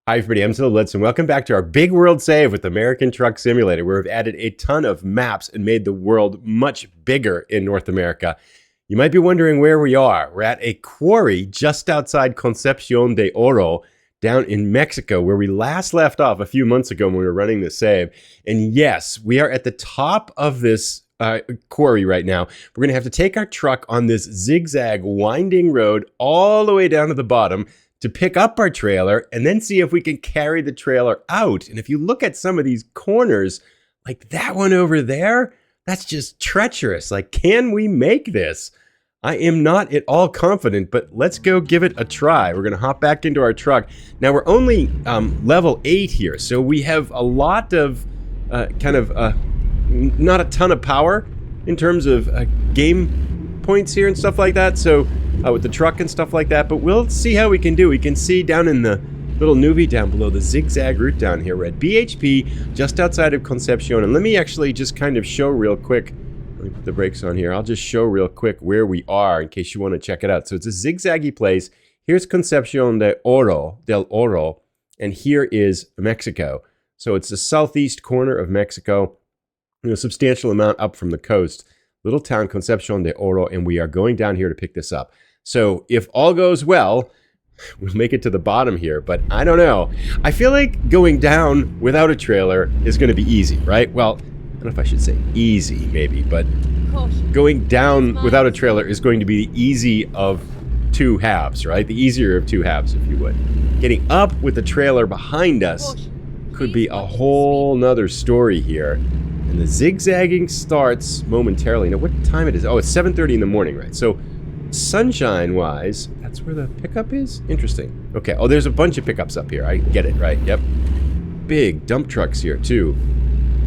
Hi everybody, I'm Phil Blitz, and welcome back to our big world save with American Truck Simulator, where we've added a ton of maps and made the world much bigger in North America. You might be wondering where we are. We're at a quarry just outside Concepcion de Oro, down in Mexico, where we last left off a few months ago when we were running the save. And yes, we are at the top of this quarry right now. We're going to have to take our truck on this zigzag winding road all the way down to the bottom to pick up our trailer and then see if we can carry the trailer out. And if you look at some of these corners, like that one over there, that's just treacherous. Like, can we make this? I am not at all confident, but let's go give it a try. We're going to hop back into our truck. Now, we're only level 8 here, so we have a lot of not a ton of power in terms of game points here and stuff like that. So with the truck and stuff like that, but we'll see how we can do. We can see down in the little nuvie down below, the zigzag route down here. We're at BHP, just outside of Concepcion, and let me actually just kind of show real quick. Let me put the brakes on here. I'll just show real quick where we are in case you want to check it out. So it's a zigzaggy place. Here's Concepcion del Oro, and here is Mexico. So it's the southeast corner of Mexico, a substantial amount up from the coast. Little town Concepcion de Oro, and we are going down here to pick this up. So if all goes well, we'll make it to the bottom here, but I don't know. I feel like going down without a trailer is going to be easy, right? Well, I don't know if I should say easy, maybe, but going down without a trailer is going to be the easy of two halves, right? The easier of two halves, if you would. Getting up with the trailer behind us could be a whole nother story here. And the zigzagging starts momentarily. Now, what time it is? Oh, it's 7:30 in the morning, right? So sunshine-wise, that's where the pickup is? Interesting. Okay. Oh, there's a bunch of pickups up here. I get it, right? Yep. Big dump trucks here, too.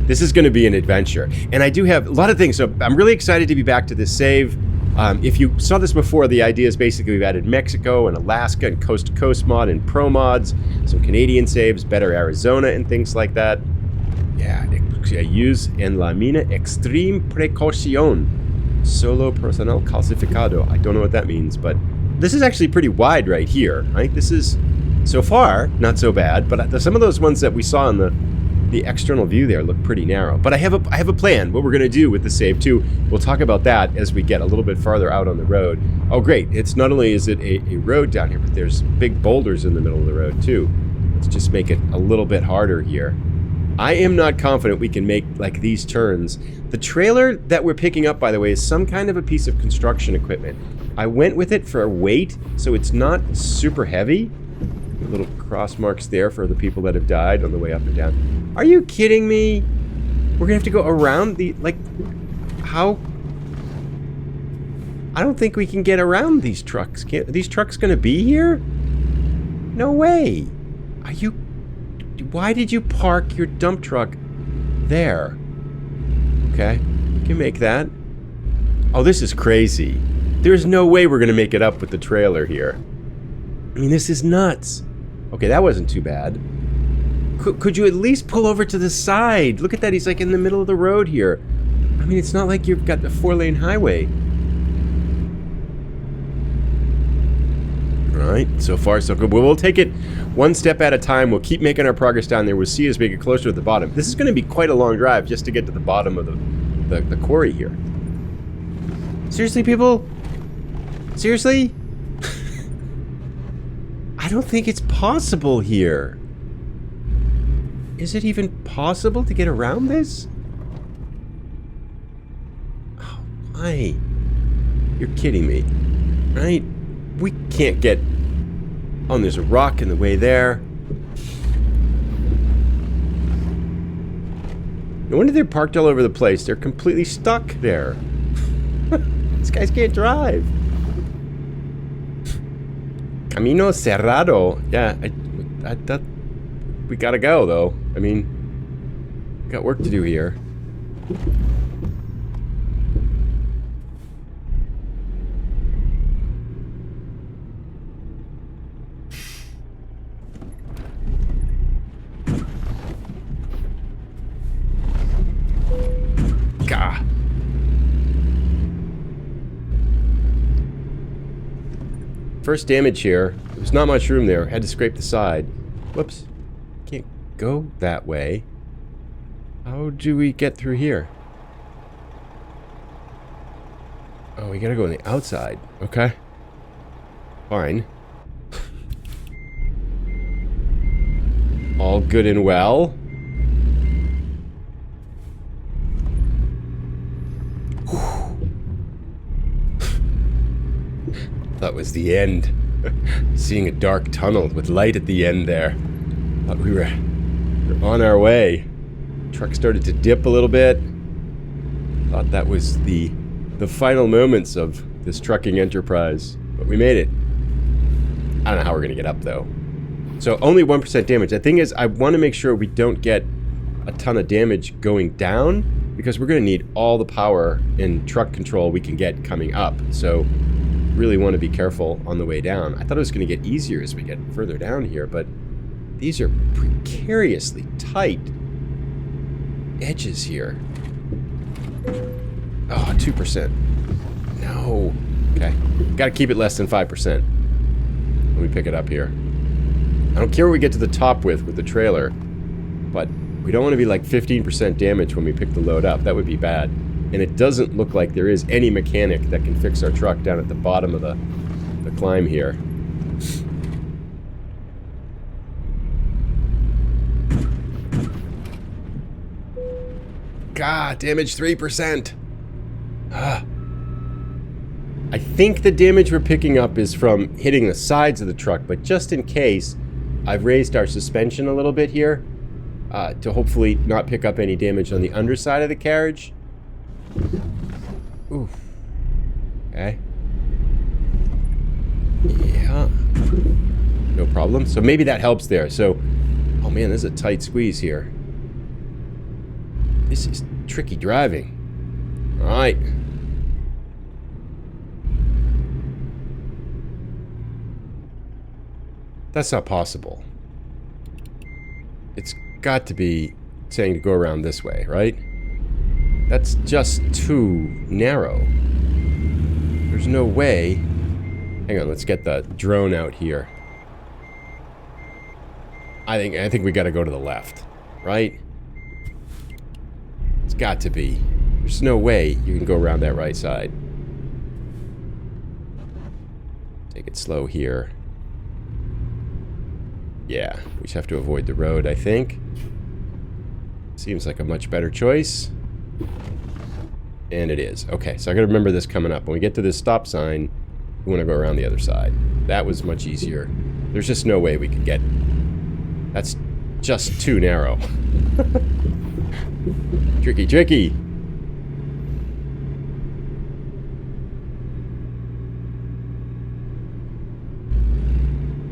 This is going to be an adventure. And I do have a lot of things. So I'm really excited to be back to this save. If you saw this before, the idea is basically we've added Mexico and Alaska and coast-to-coast mod and pro mods, some Canadian saves, better Arizona and things like that. Yeah, use en la mina extreme precaución. Solo personal calcificado. I don't know what that means, but this is actually pretty wide right here, right? This is, so far, not so bad, but some of those ones that we saw in the external view there look pretty narrow. But I have a plan, what we're going to do with the save too. We'll talk about that as we get a little bit farther out on the road. Oh, great. It's not only is it a road down here, but there's big boulders in the middle of the road too. Let's just make it a little bit harder here. I am not confident we can make like these turns. The trailer that we're picking up, by the way, is some kind of a piece of construction equipment. I went with it for a weight, so it's not super heavy. Little cross marks there for the people that have died on the way up and down. Are you kidding me? We're gonna have to go around the, like, how? I don't think we can get around these trucks. Are these trucks gonna be here? No way. Are you? Why did you park your dump truck there? Okay, you can make that. Oh, this is crazy. There's no way we're going to make it up with the trailer here. I mean, this is nuts. Okay, that wasn't too bad. Could you at least pull over to the side? Look at that, he's like in the middle of the road here. I mean, it's not like you've got the 4-lane highway. All right, so far so good. Well, we'll take it one step at a time. We'll keep making our progress down there. We'll see as we get closer to the bottom. This is going to be quite a long drive just to get to the bottom of the quarry here. Seriously, people? Seriously? I don't think it's possible here. Is it even possible to get around this? Oh, why? You're kidding me, right? We can't get... Oh, there's a rock in the way there. No wonder they're parked all over the place. They're completely stuck there. These guys can't drive. Camino cerrado. Yeah, we gotta go, though. I mean, got work to do here. Gah. First damage here. There was not much room there. Had to scrape the side. Whoops. Can't go that way. How do we get through here? Oh, we gotta go on the outside. Okay. Fine. All good and well. That was the end. Seeing a dark tunnel with light at the end there. Thought we were on our way. Truck started to dip a little bit. Thought that was the final moments of this trucking enterprise. But we made it. I don't know how we're going to get up, though. So, only 1% damage. The thing is, I want to make sure we don't get a ton of damage going down, because we're going to need all the power and truck control we can get coming up. So, really want to be careful on the way down. I thought it was going to get easier as we get further down here, but these are precariously tight edges here. Oh, 2%. No. Okay. Got to keep it less than 5%. Let me pick it up here. I don't care what we get to the top with the trailer, but we don't want to be like 15% damage when we pick the load up. That would be bad. And it doesn't look like there is any mechanic that can fix our truck down at the bottom of the climb here. God, damage 3%. I think the damage we're picking up is from hitting the sides of the truck, but just in case, I've raised our suspension a little bit here to hopefully not pick up any damage on the underside of the carriage. Oof. Okay. Yeah. No problem. So maybe that helps there. So, oh man, this is a tight squeeze here. This is tricky driving. All right. That's not possible. It's got to be saying to go around this way, right? That's just too narrow. There's no way. Hang on, let's get the drone out here. I think we got to go to the left, right? It's got to be. There's no way you can go around that right side. Take it slow here. Yeah, we just have to avoid the road, I think. Seems like a much better choice. And it is. Okay, so I gotta remember this coming up. When we get to this stop sign, we want to go around the other side. That was much easier. There's just no way we could get... That's just too narrow. Tricky, tricky.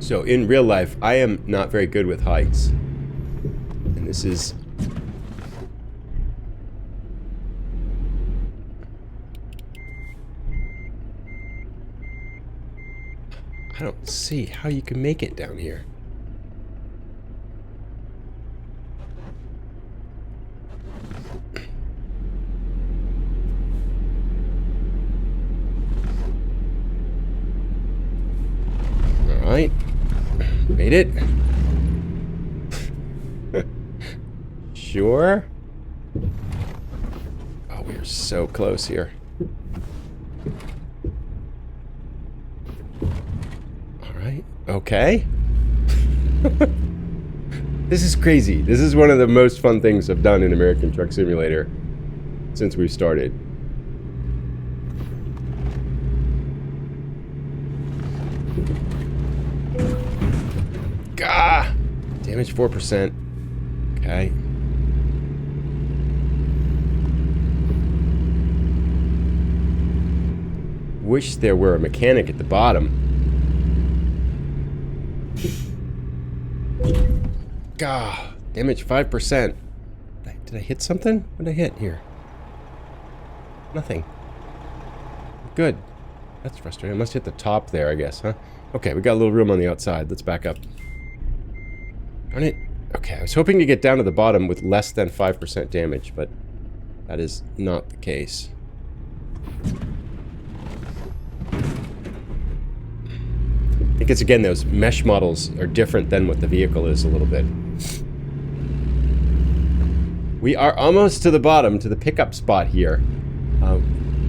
So, in real life, I am not very good with heights. And this is... I don't see how you can make it down here. All right. Made it. Sure. Oh, we are so close here. Okay. This is crazy. This is one of the most fun things I've done in American Truck Simulator since we've started. Gah! Damage 4%. Okay. Wish there were a mechanic at the bottom. Gah, damage 5%. Did I hit something? What did I hit here? Nothing. Good. That's frustrating. I must hit the top there, I guess, huh? Okay, we got a little room on the outside. Let's back up. Darn it. Okay, I was hoping to get down to the bottom with less than 5% damage, but that is not the case. I think it's, again, those mesh models are different than what the vehicle is a little bit. We are almost to the bottom, to the pickup spot here.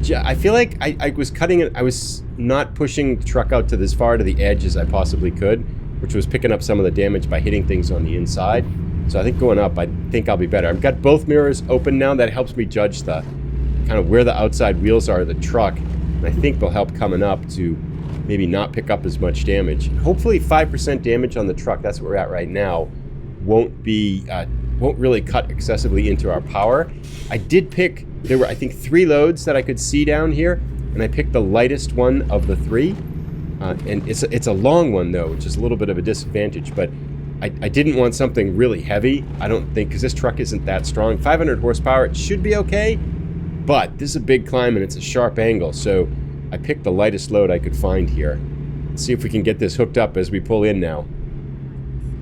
I feel like I was cutting it. I was not pushing the truck out to as far to the edge as I possibly could, which was picking up some of the damage by hitting things on the inside. So I think going up, I think I'll be better. I've got both mirrors open now. That helps me judge the kind of where the outside wheels are of the truck. And I think they'll help coming up to maybe not pick up as much damage. Hopefully 5% damage on the truck, that's what we're at right now, won't really cut excessively into our power. I did pick, there were I think 3 loads that I could see down here, and I picked the lightest one of the 3. And it's a long one though, which is a little bit of a disadvantage, but I didn't want something really heavy, I don't think, because this truck isn't that strong. 500 horsepower, it should be okay, but this is a big climb and it's a sharp angle, so I picked the lightest load I could find here. Let's see if we can get this hooked up as we pull in now.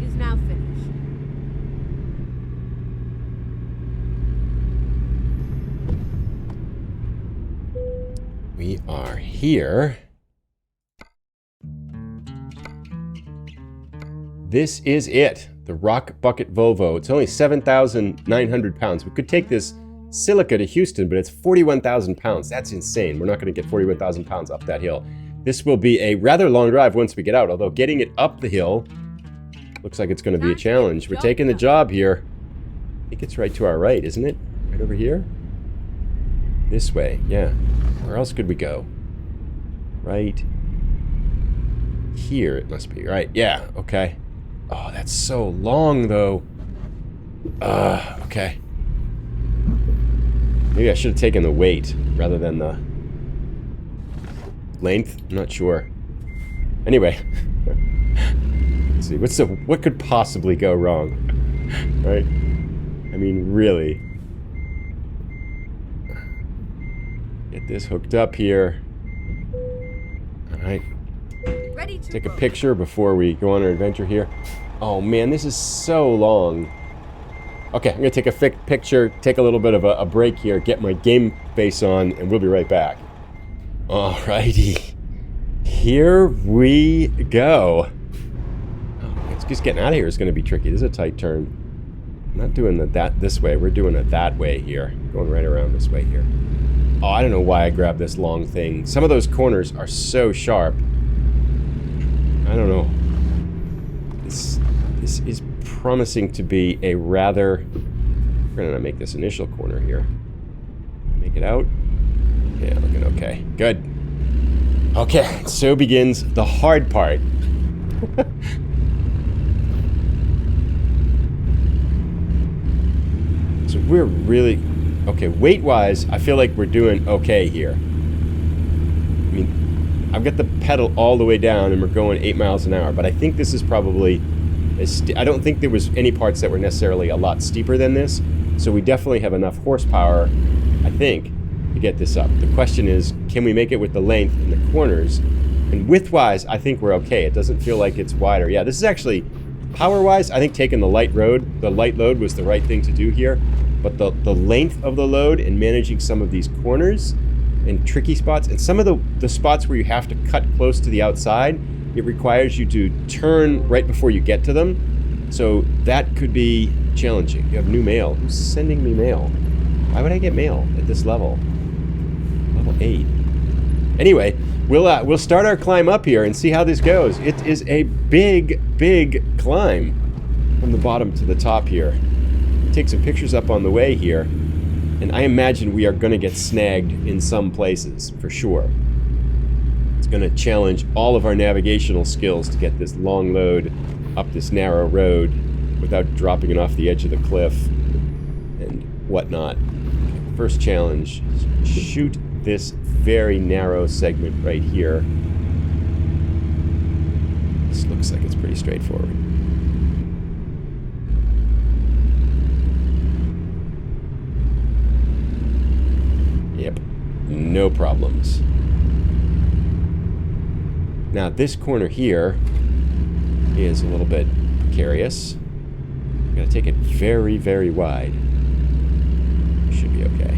Is now finished. We are here. This is it. The Rock Bucket Volvo. It's only 7,900 pounds. We could take this Silica to Houston, but it's 41,000 pounds. That's insane. We're not going to get 41,000 pounds up that hill. This will be a rather long drive once we get out, although getting it up the hill looks like it's going to be a challenge. We're taking the job here. I think it's right to our right, isn't it? Right over here? This way, yeah. Where else could we go? Right here it must be, right? Yeah, okay. Oh, that's so long, though. Okay. Maybe I should have taken the weight rather than the length. I'm not sure. Anyway. Let's see. What could possibly go wrong? Right? I mean, really. Get this hooked up here. Alright. Take a picture before we go on our adventure here. Oh man, this is so long. Okay, I'm gonna take a picture, take a little bit of a break here, get my game face on, and we'll be right back. Alrighty. Here we go. Oh, it's just getting out of here is gonna be tricky. This is a tight turn. I'm not doing that this way, we're doing it that way here. Going right around this way here. Oh, I don't know why I grabbed this long thing. Some of those corners are so sharp. I don't know. This is promising to be a rather... We're gonna make this initial corner here. Make it out. Yeah, looking okay. Good. Okay, so begins the hard part. So we're really... Okay, weight-wise, I feel like we're doing okay here. I mean, I've got the pedal all the way down and we're going 8 miles an hour, but I think this is probably... I don't think there was any parts that were necessarily a lot steeper than this, so we definitely have enough horsepower, I think, to get this up. The question is, can we make it with the length in the corners? And width-wise, I think we're okay. It doesn't feel like it's wider. Yeah, this is actually, power-wise, I think taking the light load was the right thing to do here. But the length of the load and managing some of these corners and tricky spots, and some of the spots where you have to cut close to the outside, it requires you to turn right before you get to them. So that could be challenging. You have new mail. Who's sending me mail? Why would I get mail at this level? Level 8. Anyway, we'll start our climb up here and see how this goes. It is a big, big climb from the bottom to the top here. Take some pictures up on the way here, and I imagine we are going to get snagged in some places, for sure. It's going to challenge all of our navigational skills to get this long load up this narrow road without dropping it off the edge of the cliff and whatnot. Okay, first challenge, shoot this very narrow segment right here. This looks like it's pretty straightforward. Yep, no problems. Now this corner here is a little bit precarious. I'm gonna take it very, very wide. Should be okay.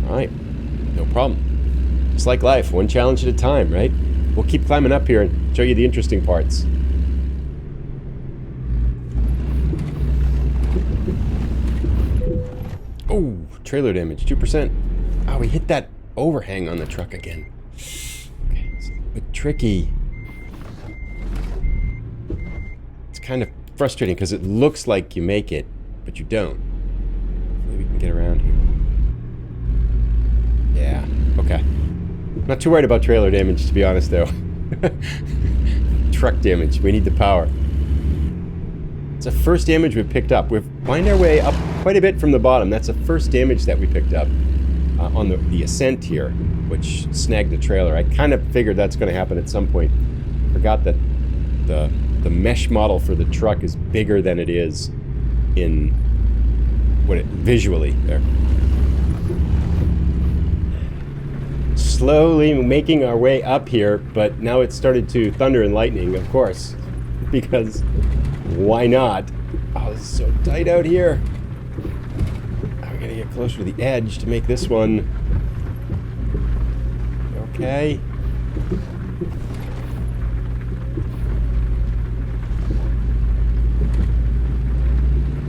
Alright, no problem. It's like life, one challenge at a time, right? We'll keep climbing up here and show you the interesting parts. Oh, trailer damage, 2%. Oh, we hit that overhang on the truck again. Okay, it's a bit tricky. It's kind of frustrating because it looks like you make it, but you don't. Maybe we can get around here. Yeah, okay. Not too worried about trailer damage, to be honest, though. Truck damage, we need the power. It's the first damage we've picked up. We've wind our way up quite a bit from the bottom. That's the first damage that we picked up on the ascent here, which snagged the trailer. I kind of figured that's going to happen at some point. Forgot that the mesh model for the truck is bigger than it is in visually there. Slowly making our way up here, but now it's started to thunder and lightning, of course, because why not? Oh, this is so tight out here. I gotta get closer to the edge to make this one okay.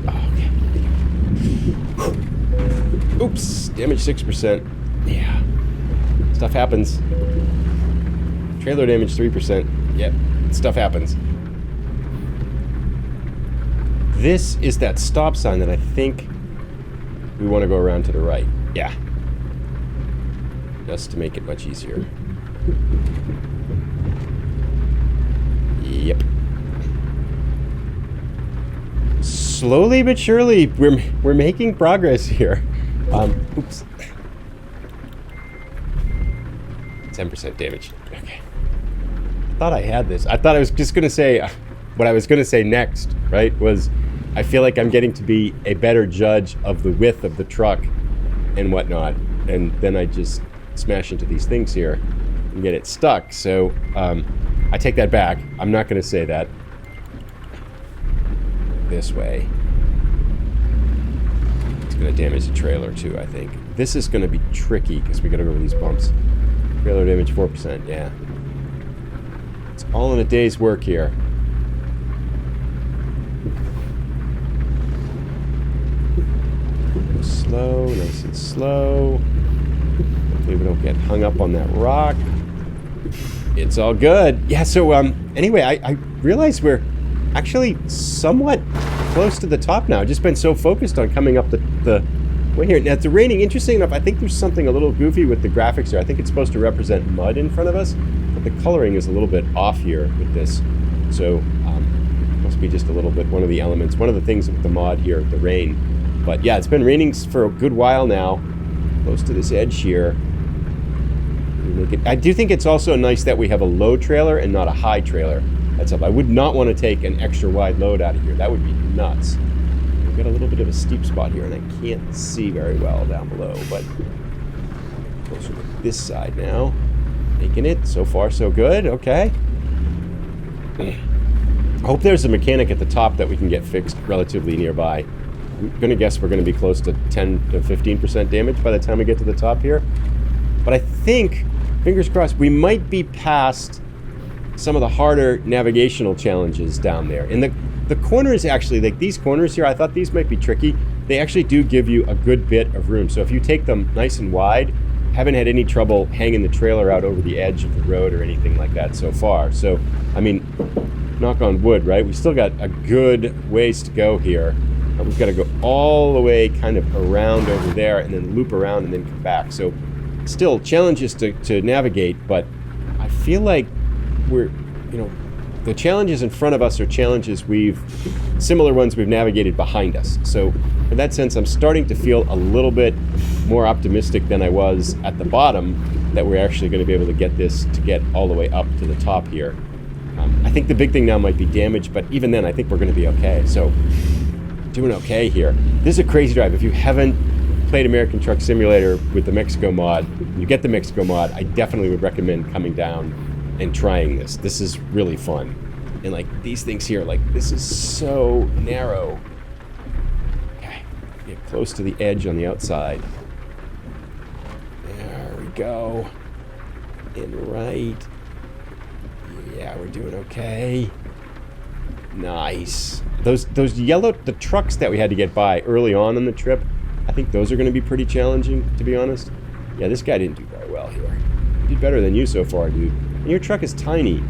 Okay. Oops, damage 6%. Yeah. Stuff happens. Trailer damage 3%. Yep, stuff happens. This is that stop sign that I think we want to go around to the right. Yeah. Just to make it much easier. Yep. Slowly but surely, we're making progress here. Oops. 10% damage. Okay. Thought I had this. I thought I was just going to say what I was going to say next, right? Was I feel like I'm getting to be a better judge of the width of the truck and whatnot. And then I just smash into these things here and get it stuck. So I take that back. I'm not going to say that. This way. It's going to damage the trailer too, I think. This is going to be tricky because we got to go over these bumps. Trailer damage 4%, yeah. It's all in a day's work here. Slow, nice and slow. Hopefully we don't get hung up on that rock. It's all good. Yeah, so anyway, I realize we're actually somewhat close to the top now. I've just been so focused on coming up the way here. Now, it's raining. Interesting enough, I think there's something a little goofy with the graphics here. I think it's supposed to represent mud in front of us, but the coloring is a little bit off here with this. So, must be just a little bit one of the elements, one of the things with the mod here, the rain. But yeah, it's been raining for a good while now, close to this edge here. I do think it's also nice that we have a low trailer and not a high trailer. That's up. I would not want to take an extra wide load out of here. That would be nuts. We've got a little bit of a steep spot here, and I can't see very well down below, but closer to this side now. Making it. So far, so good. Okay. I hope there's a mechanic at the top that we can get fixed relatively nearby. I'm going to guess we're going to be close to 10 to 15% damage by the time we get to the top here. But I think, fingers crossed, we might be past some of the harder navigational challenges down there. And the corners actually, like these corners here, I thought these might be tricky. They actually do give you a good bit of room. So if you take them nice and wide, haven't had any trouble hanging the trailer out over the edge of the road or anything like that so far. So, I mean, knock on wood, right? We still got a good ways to go here. We've got to go all the way kind of around over there and then loop around and then come back. So still challenges to navigate, but I feel like we're, the challenges in front of us are challenges similar ones we've navigated behind us. So in that sense, I'm starting to feel a little bit more optimistic than I was at the bottom that we're actually going to be able to get this to get all the way up to the top here. I think the big thing now might be damage, but even then I think we're going to be okay. So doing okay here. This is a crazy drive. If you haven't played American Truck Simulator with the Mexico mod, you get the Mexico mod, I definitely would recommend coming down and trying this. This is really fun. And like these things here, like this is so narrow. Okay, get close to the edge on the outside. There we go. and right. Yeah, we're doing okay. Nice. Those yellow, the trucks that we had to get by early on in the trip, I think those are going to be pretty challenging, to be honest. Yeah, this guy didn't do very well here. He did better than you so far, dude. And your truck is tiny.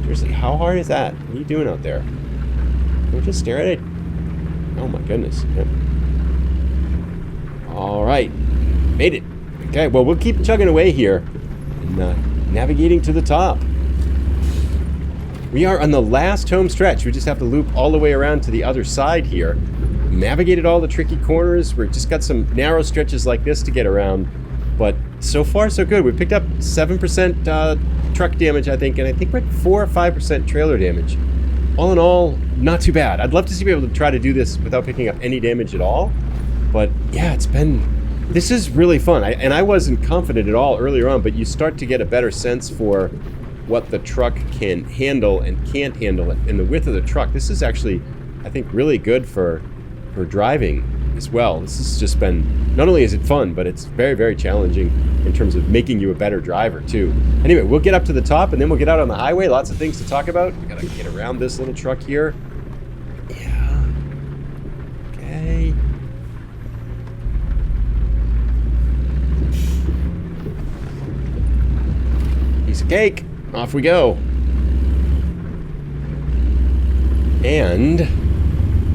Seriously, how hard is that? What are you doing out there? Don't just stare at it. Oh my goodness. Yep. All right. Made it. Okay, well, we'll keep chugging away here and navigating to the top. We are on the last home stretch. We just have to loop all the way around to the other side here. Navigated all the tricky corners. We've just got some narrow stretches like this to get around. But so far, so good. We picked up 7% truck damage, I think, and I think we're at 4 or 5% trailer damage. All in all, not too bad. I'd love to be able to try to do this without picking up any damage at all. But yeah, this is really fun. I wasn't confident at all earlier on, but you start to get a better sense for what the truck can handle and can't handle it. And the width of the truck, this is actually, I think, really good for driving as well. This has just been, not only is it fun, but it's very, very challenging in terms of making you a better driver too. Anyway, we'll get up to the top and then we'll get out on the highway. Lots of things to talk about. We gotta get around this little truck here. Yeah. Okay. Piece of cake. Off we go. And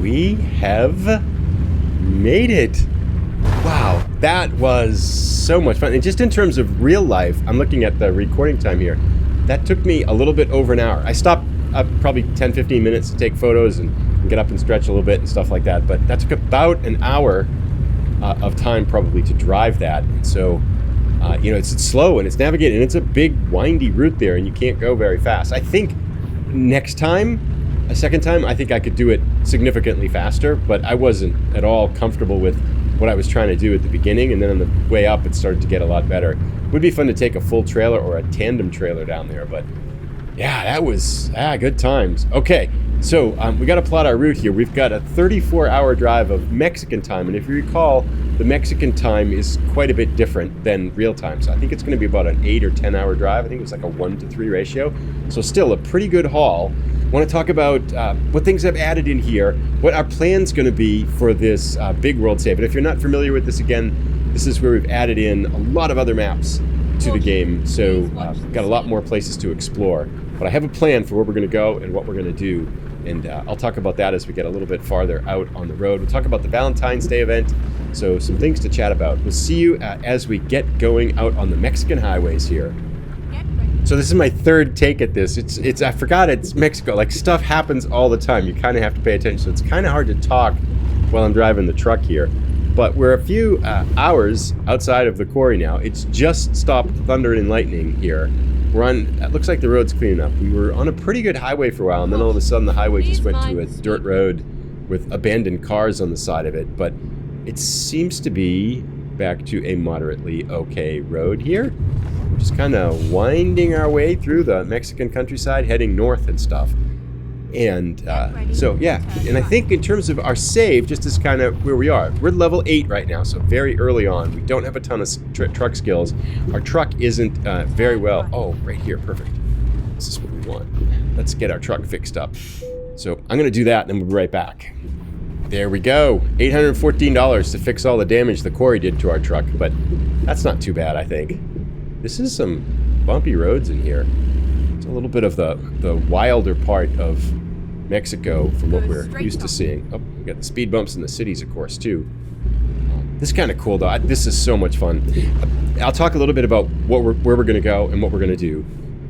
we have made it. Wow, that was so much fun. And just in terms of real life, I'm looking at the recording time here. That took me a little bit over an hour. I stopped probably 10-15 minutes to take photos and get up and stretch a little bit and stuff like that. But that took about an hour of time probably to drive that. And so, it's slow and it's navigated and it's a big windy route there and you can't go very fast. I think next time, a second time, I think I could do it significantly faster, but I wasn't at all comfortable with what I was trying to do at the beginning, and then on the way up it started to get a lot better. It would be fun to take a full trailer or a tandem trailer down there, but yeah, that was good times. Okay, so we got to plot our route here. We've got a 34-hour drive of Mexican time, and if you recall, the Mexican time is quite a bit different than real time, so I think it's going to be about an 8 or 10-hour drive. I think it was like a 1-to-3 ratio, so still a pretty good haul. I want to talk about what things I've added in here, what our plan's going to be for this big world save. And if you're not familiar with this, again, this is where we've added in a lot of other maps to the game, so we've got a lot more places to explore. But I have a plan for where we're going to go and what we're going to do, and I'll talk about that as we get a little bit farther out on the road. We'll talk about the Valentine's Day event, so some things to chat about. We'll see you as we get going out on the Mexican highways here. So this is my third take at this. It's I forgot it's Mexico. Like, stuff happens all the time. You kind of have to pay attention. So it's kind of hard to talk while I'm driving the truck here. But we're a few hours outside of the quarry now. It's just stopped thunder and lightning here. We're on, it looks like the road's cleaning up. We were on a pretty good highway for a while, and then all of a sudden the highway just went to a dirt road with abandoned cars on the side of it. But it seems to be back to a moderately okay road here. We're just kind of winding our way through the Mexican countryside, heading north and stuff. And so, yeah. And I think in terms of our save, just as kind of where we are, we're level 8 right now, so very early on. We don't have a ton of truck skills. Our truck isn't very well. Oh, right here. Perfect. This is what we want. Let's get our truck fixed up. So I'm going to do that, and then we'll be right back. There we go. $814 to fix all the damage the quarry did to our truck, but that's not too bad, I think. This is some bumpy roads in here. It's a little bit of the wilder part of Mexico from what we're used to seeing. Oh, we got the speed bumps in the cities, of course, too. This is kind of cool, though. This is so much fun. I'll talk a little bit about where we're going to go and what we're going to do.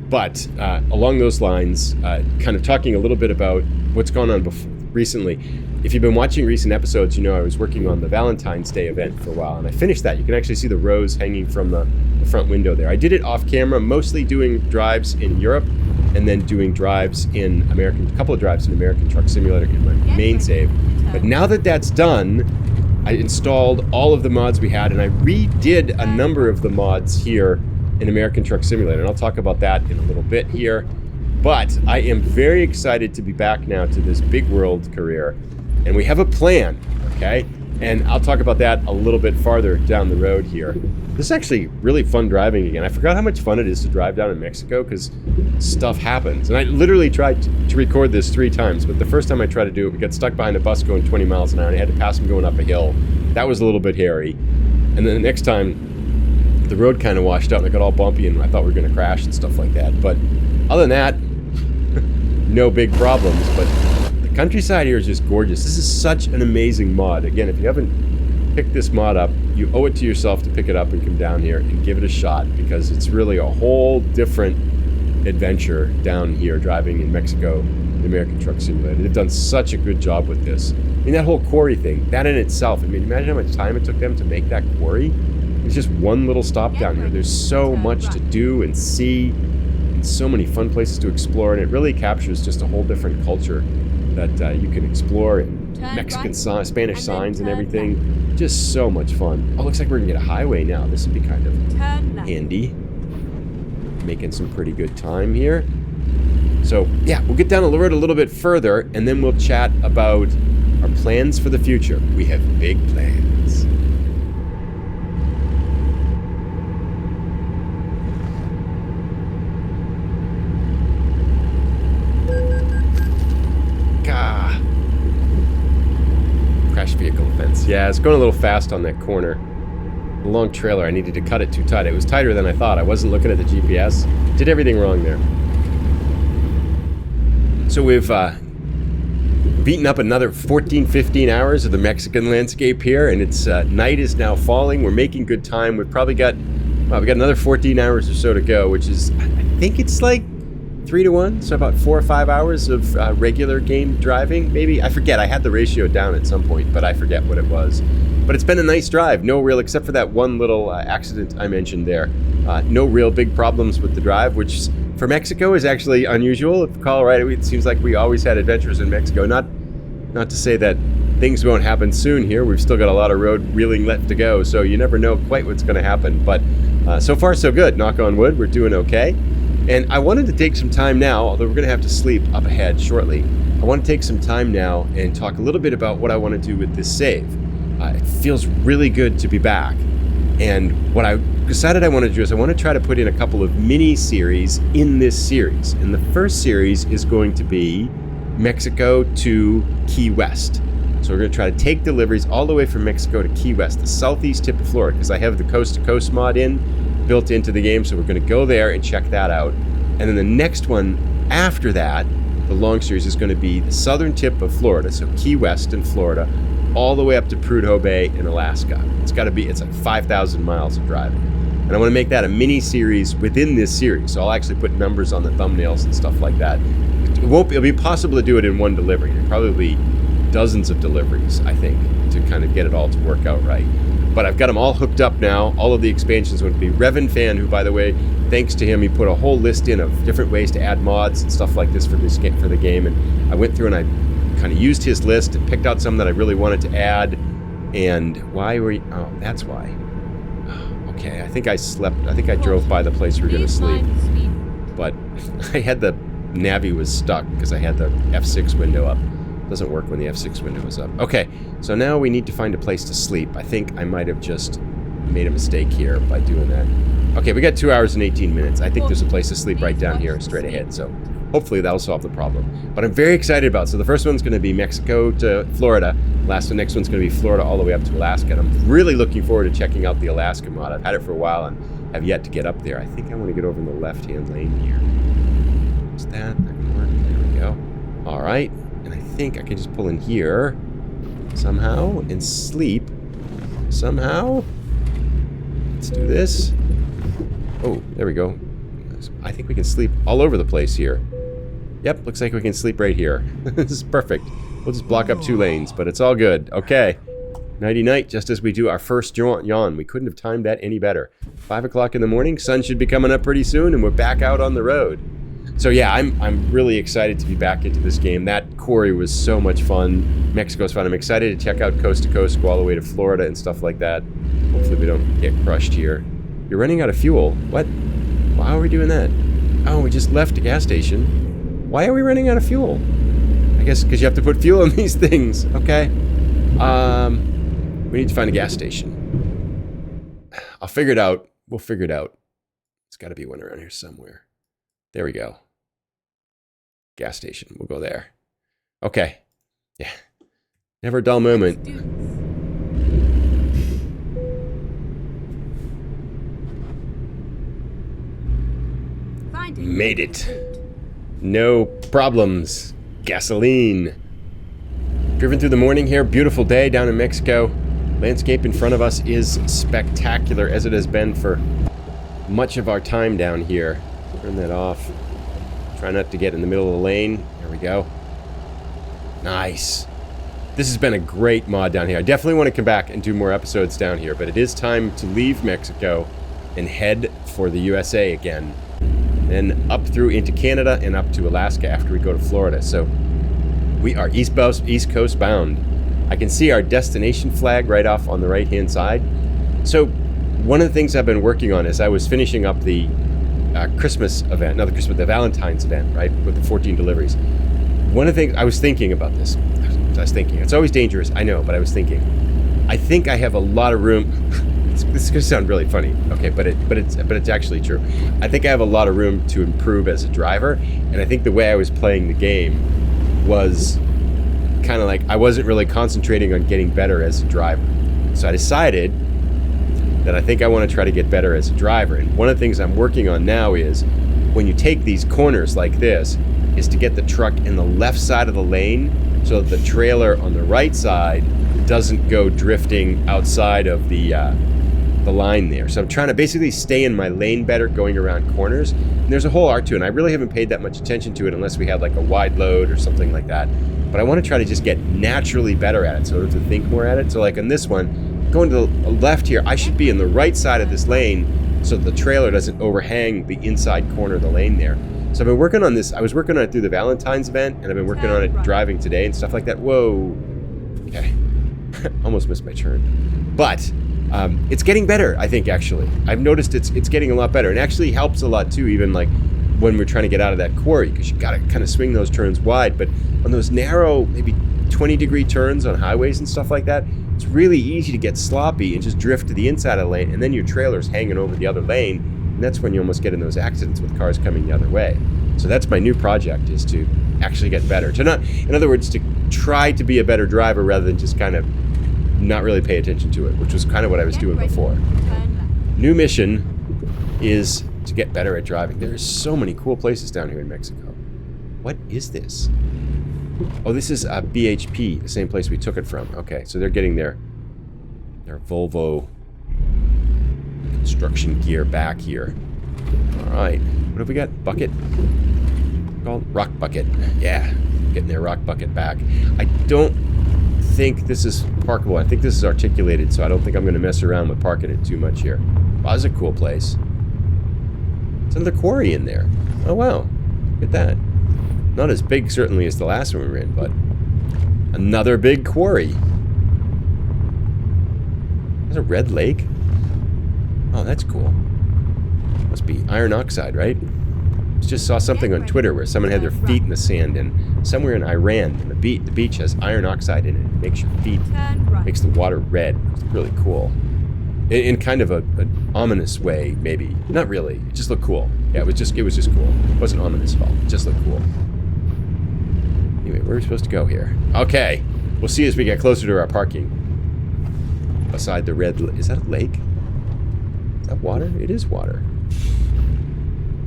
But along those lines, kind of talking a little bit about what's gone on recently. If you've been watching recent episodes, you know I was working on the Valentine's Day event for a while, and I finished that. You can actually see the rose hanging from the front window there. I did it off camera, mostly doing drives in Europe, and then doing drives in a couple of drives in American Truck Simulator in my main save. But now that that's done, I installed all of the mods we had, and I redid a number of the mods here in American Truck Simulator, and I'll talk about that in a little bit here. But I am very excited to be back now to this big world career, and we have a plan, okay? And I'll talk about that a little bit farther down the road here. This is actually really fun driving again. I forgot how much fun it is to drive down in Mexico because stuff happens. And I literally tried to record this 3 times, but the first time I tried to do it, we got stuck behind a bus going 20 miles an hour and I had to pass him going up a hill. That was a little bit hairy. And then the next time, the road kind of washed out and it got all bumpy and I thought we were going to crash and stuff like that. But other than that, no big problems. But the countryside here is just gorgeous. This is such an amazing mod. Again, if you haven't picked this mod up, you owe it to yourself to pick it up and come down here and give it a shot because it's really a whole different adventure down here driving in Mexico, the American Truck Simulator. They've done such a good job with this. I mean, that whole quarry thing, that in itself, I mean, imagine how much time it took them to make that quarry. It's just one little stop down here. There's so much to do and see and so many fun places to explore, and it really captures just a whole different culture that you can explore, and Mexican Spanish signs and everything. Just so much fun. Oh, looks like we're gonna get a highway now. This would be kind of handy. Making some pretty good time here. So yeah, we'll get down the road a little bit further and then we'll chat about our plans for the future. We have big plans. Gah. Crash vehicle offense. Yeah, it's going a little fast on that corner. The long trailer, I needed to cut it too tight. It was tighter than I thought. I wasn't looking at the GPS. Did everything wrong there. So we've beaten up another 14, 15 hours of the Mexican landscape here, and it's night is now falling. We're making good time. We've probably got, well, we got another 14 hours or so to go, which is, I think it's like 3-to-1, so about 4 or 5 hours of regular game driving, maybe. I forget. I had the ratio down at some point, but I forget what it was. But it's been a nice drive. No real, except for that one little accident I mentioned there. No real big problems with the drive, which for Mexico is actually unusual. If Colorado, it seems like we always had adventures in Mexico. Not to say that things won't happen soon here. We've still got a lot of road wheeling left to go, so you never know quite what's going to happen. But so far, so good. Knock on wood, we're doing okay. And I wanted to take some time now, although we're going to have to sleep up ahead shortly. I want to take some time now and talk a little bit about what I want to do with this save. It feels really good to be back. And what I decided I want to do is I want to try to put in a couple of mini-series in this series. And the first series is going to be Mexico to Key West. So we're going to try to take deliveries all the way from Mexico to Key West, the southeast tip of Florida, because I have the coast-to-coast mod built into the game. So we're going to go there and check that out. And then the next one after that, the long series, is going to be the southern tip of Florida, so Key West in Florida, all the way up to Prudhoe Bay in Alaska. It's like 5,000 miles of driving. And I want to make that a mini-series within this series. So I'll actually put numbers on the thumbnails and stuff like that. It'll be possible to do it in one delivery. There'll probably be dozens of deliveries, I think, to kind of get it all to work out right. But I've got them all hooked up now. All of the expansions would be Revan Fan, who, by the way, thanks to him, he put a whole list in of different ways to add mods and stuff like this for the game. And I went through and I kind of used his list and picked out some that I really wanted to add. And why were you... Oh, that's why. Okay, I think I slept. I think I drove by the place we were going to sleep. But I had the Navi was stuck because I had the F6 window up. It doesn't work when the F6 window is up. Okay, so now we need to find a place to sleep. I think I might have just made a mistake here by doing that. Okay, we got 2 hours and 18 minutes. I think there's a place to sleep right down here, straight ahead. So hopefully that'll solve the problem. But I'm very excited about it. So the first one's going to be Mexico to Florida. The next one's going to be Florida all the way up to Alaska. And I'm really looking forward to checking out the Alaska mod. I've had it for a while and have yet to get up there. I think I want to get over in the left-hand lane here. Is that going to work? There we go. All right. And I think I can just pull in here somehow and sleep somehow. Let's do this. Oh, there we go. I think we can sleep all over the place here. Yep, looks like we can sleep right here. This is perfect. We'll just block up 2 lanes, but it's all good. Okay. Nighty-night, just as we do our first yawn. We couldn't have timed that any better. 5 o'clock in the morning, sun should be coming up pretty soon, and we're back out on the road. So yeah, I'm really excited to be back into this game. That quarry was so much fun. Mexico's fun. I'm excited to check out coast to coast, go all the way to Florida and stuff like that. Hopefully we don't get crushed here. You're running out of fuel. What? Why are we doing that? Oh, we just left a gas station. Why are we running out of fuel? I guess because you have to put fuel in these things. Okay. We need to find a gas station. I'll figure it out. We'll figure it out. It's got to be one around here somewhere. There we go. Gas station. We'll go there. Okay. Yeah. Never a dull moment. Made it. No problems. Gasoline. Driven through the morning here. Beautiful day down in Mexico. Landscape in front of us is spectacular, as it has been for much of our time down here. Turn that off. Try not to get in the middle of the lane. There we go. Nice. This has been a great mod down here. I definitely want to come back and do more episodes down here, but it is time to leave Mexico and head for the USA again. Then up through into Canada and up to Alaska after we go to Florida. So we are East Coast bound. I can see our destination flag right off on the right-hand side. So one of the things I've been working on is I was finishing up the Christmas event, not the Christmas, the Valentine's event, right, with the 14 deliveries. One of the things I was thinking about this. I was thinking, it's always dangerous, I know, but I was thinking, I think I have a lot of room. This is going to sound really funny, okay, but it's actually true. I think I have a lot of room to improve as a driver, and I think the way I was playing the game was kind of like I wasn't really concentrating on getting better as a driver. So I decided that I think I want to try to get better as a driver. And one of the things I'm working on now is when you take these corners like this, is to get the truck in the left side of the lane so that the trailer on the right side doesn't go drifting outside of the line there. So I'm trying to basically stay in my lane better going around corners. And there's a whole art to it, and I really haven't paid that much attention to it unless we had like a wide load or something like that. But I want to try to just get naturally better at it, so I don't have to think more at it. So like on this one, going to the left here, I should be in the right side of this lane so that the trailer doesn't overhang the inside corner of the lane there. So I've been working on this. I was working on it through the Valentine's event, and I've been working on it driving today and stuff like that. Whoa. Okay. Almost missed my turn. But it's getting better, I think, actually. I've noticed it's getting a lot better. It actually helps a lot, too, even like when we're trying to get out of that quarry, because you got to kind of swing those turns wide. But on those narrow, maybe 20-degree turns on highways and stuff like that, it's really easy to get sloppy and just drift to the inside of the lane, and then your trailer's hanging over the other lane, and that's when you almost get in those accidents with cars coming the other way. So that's my new project, is to actually get better. To not, in other words, to try to be a better driver rather than just kind of not really pay attention to it, which was kind of what I was doing before. New mission is to get better at driving. There are so many cool places down here in Mexico. What is this? Oh, this is BHP, the same place we took it from. Okay, so they're getting their Volvo construction gear back here. All right, what have we got? Bucket? Called rock bucket. Yeah, getting their rock bucket back. I don't think this is parkable. I think this is articulated, so I don't think I'm going to mess around with parking it too much here. Wow, this is a cool place. There's another quarry in there. Oh, wow. Look at that. Not as big, certainly, as the last one we were in, but another big quarry. There's a red lake. Oh, that's cool. Must be iron oxide, right? Just saw something on Twitter where someone had their feet in the sand, and somewhere in Iran, and the beach has iron oxide in it. It makes your feet, makes the water red. It's really cool. In kind of an ominous way, maybe. Not really. It just looked cool. Yeah, it was just cool. It wasn't ominous at all. It just looked cool. Anyway, where are we supposed to go here? Okay. We'll see as we get closer to our parking. Beside the red... Is that a lake? Is that water? It is water.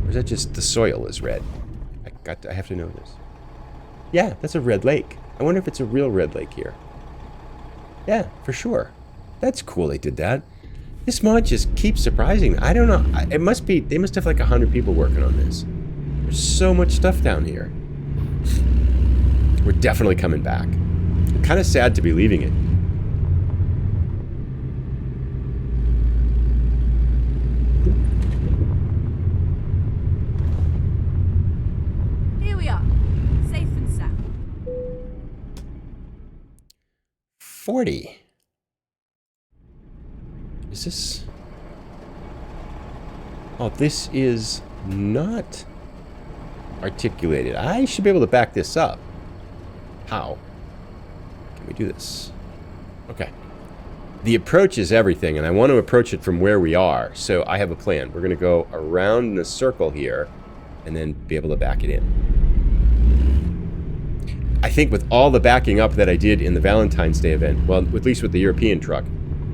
Or is that just the soil is red? I have to know this. Yeah, that's a red lake. I wonder if it's a real red lake here. Yeah, for sure. That's cool they did that. This mod just keeps surprising me. I don't know. It must be... They must have like 100 people working on this. There's so much stuff down here. We're definitely coming back. I'm kind of sad to be leaving it. Here we are, safe and sound. 40. Is this... Oh, this is not articulated. I should be able to back this up. How? Can we do this? Okay. the approach is everything, and I want to approach it from where we are. So I have a plan. We're going to go around in a circle here and then be able to back it in. I think with all the backing up that I did in the Valentine's Day event, well, at least with the European truck,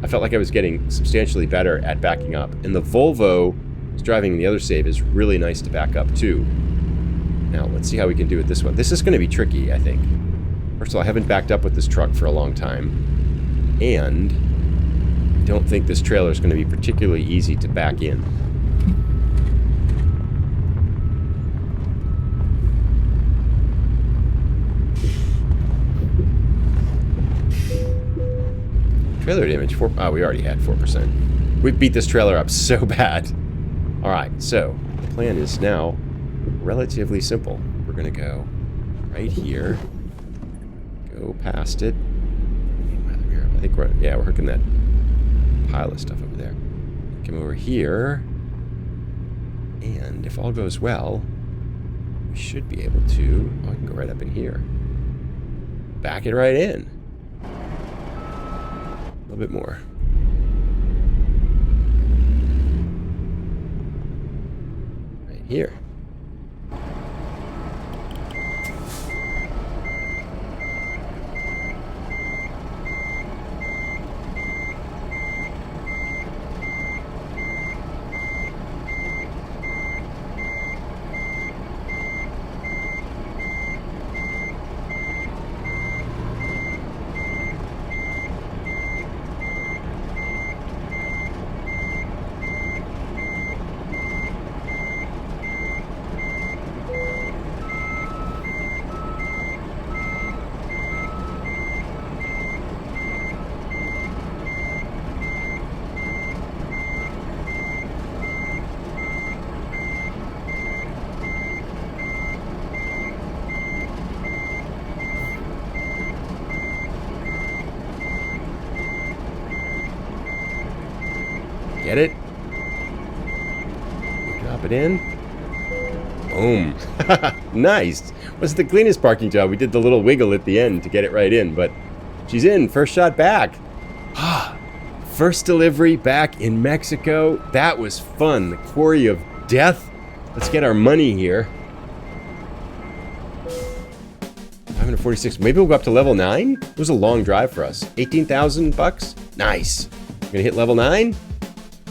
I felt like I was getting substantially better at backing up. And the Volvo driving the other save is really nice to back up too. Now, let's see how we can do it this one. This is going to be tricky, I think. First of all, I haven't backed up with this truck for a long time. And I don't think this trailer is going to be particularly easy to back in. Trailer damage, 4... Oh, we already had 4%. We beat this trailer up so bad. Alright, so the plan is now relatively simple. We're going to go right here. Go past it. I think we're hooking that pile of stuff over there. Come over here. And if all goes well, we should be able to... Oh, I can go right up in here. Back it right in. A little bit more. Right here. Get it? Drop it in. Boom. Nice. Wasn't the cleanest parking job. We did the little wiggle at the end to get it right in, but she's in. First shot back. First delivery back in Mexico. That was fun. The Quarry of Death. Let's get our money here. 546. Maybe we'll go up to level 9? It was a long drive for us. 18,000 bucks? Nice. Gonna hit level 9?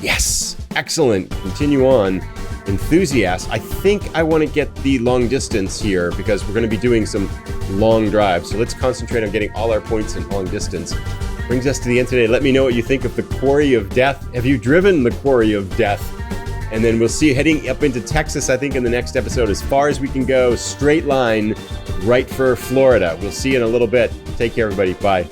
Yes! Excellent. Continue on. Enthusiast. I think I want to get the long distance here because we're going to be doing some long drives. So let's concentrate on getting all our points in long distance. Brings us to the end today. Let me know what you think of the Quarry of Death. Have you driven the Quarry of Death? And then we'll see you heading up into Texas, I think, in the next episode. As far as we can go, straight line, right for Florida. We'll see you in a little bit. Take care, everybody. Bye.